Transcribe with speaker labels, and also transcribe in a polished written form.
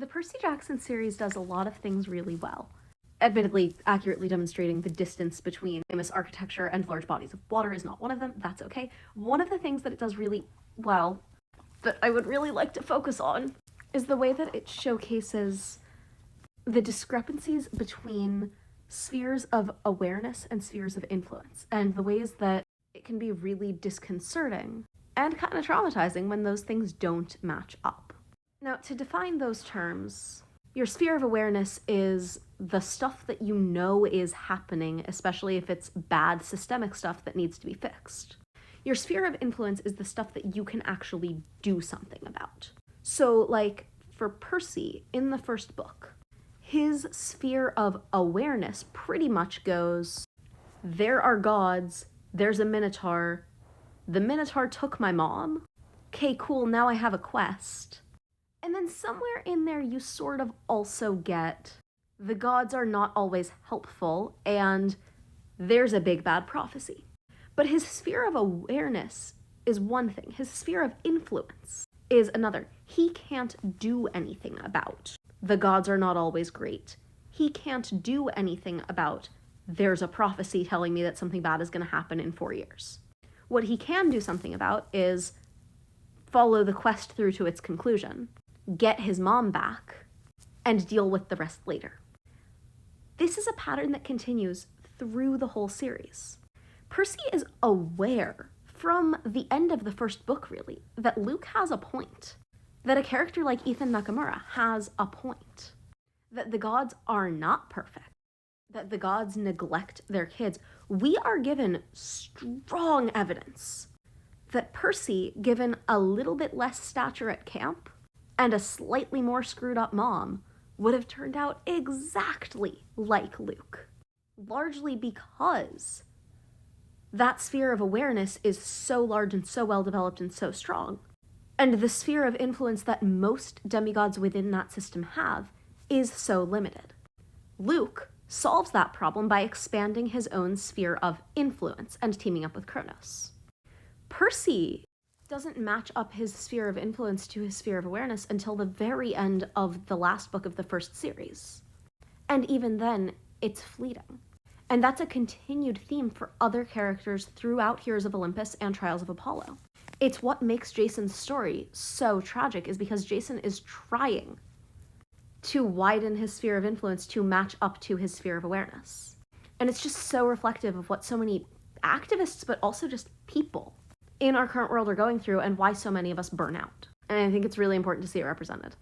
Speaker 1: Percy Jackson series does a lot of things really well, admittedly accurately demonstrating the distance between famous architecture and large bodies of water is not one of them. That's okay. One of the things that it does really well that I would really like to focus on is the way that it showcases the discrepancies between spheres of awareness and spheres of influence, and the ways that it can be really disconcerting and kind of traumatizing when those things don't match up. Now, to define those terms, your sphere of awareness is the stuff that you know is happening, especially if it's bad systemic stuff that needs to be fixed. Your sphere of influence is the stuff that you can actually do something about. So, like, for Percy, in the first book, his sphere of awareness pretty much goes, there are gods, there's a minotaur, the minotaur took my mom, okay, cool, now I have a quest. And then somewhere in there you sort of also get, the gods are not always helpful, and there's a big bad prophecy. But his sphere of awareness is one thing, his sphere of influence is another. He can't do anything about, the gods are not always great. He can't do anything about, there's a prophecy telling me that something bad is going to happen in 4 years. What he can do something about is follow the quest through to its conclusion, get his mom back, and deal with the rest later. This is a pattern that continues through the whole series. Percy is aware, from the end of the first book really, that Luke has a point. That a character like Ethan Nakamura has a point. That the gods are not perfect. That the gods neglect their kids. We are given strong evidence that Percy, given a little bit less stature at camp and a slightly more screwed up mom, would have turned out exactly like Luke. Largely because that sphere of awareness is so large and so well developed and so strong. And the sphere of influence that most demigods within that system have is so limited. Luke solves that problem by expanding his own sphere of influence and teaming up with Kronos. Percy doesn't match up his sphere of influence to his sphere of awareness until the very end of the last book of the first series. And even then, it's fleeting. And that's a continued theme for other characters throughout Heroes of Olympus and Trials of Apollo. It's what makes Jason's story so tragic, is because Jason is trying to widen his sphere of influence to match up to his sphere of awareness. And it's just so reflective of what so many activists, but also just people in our current world are going through, and why so many of us burn out. And I think it's really important to see it represented.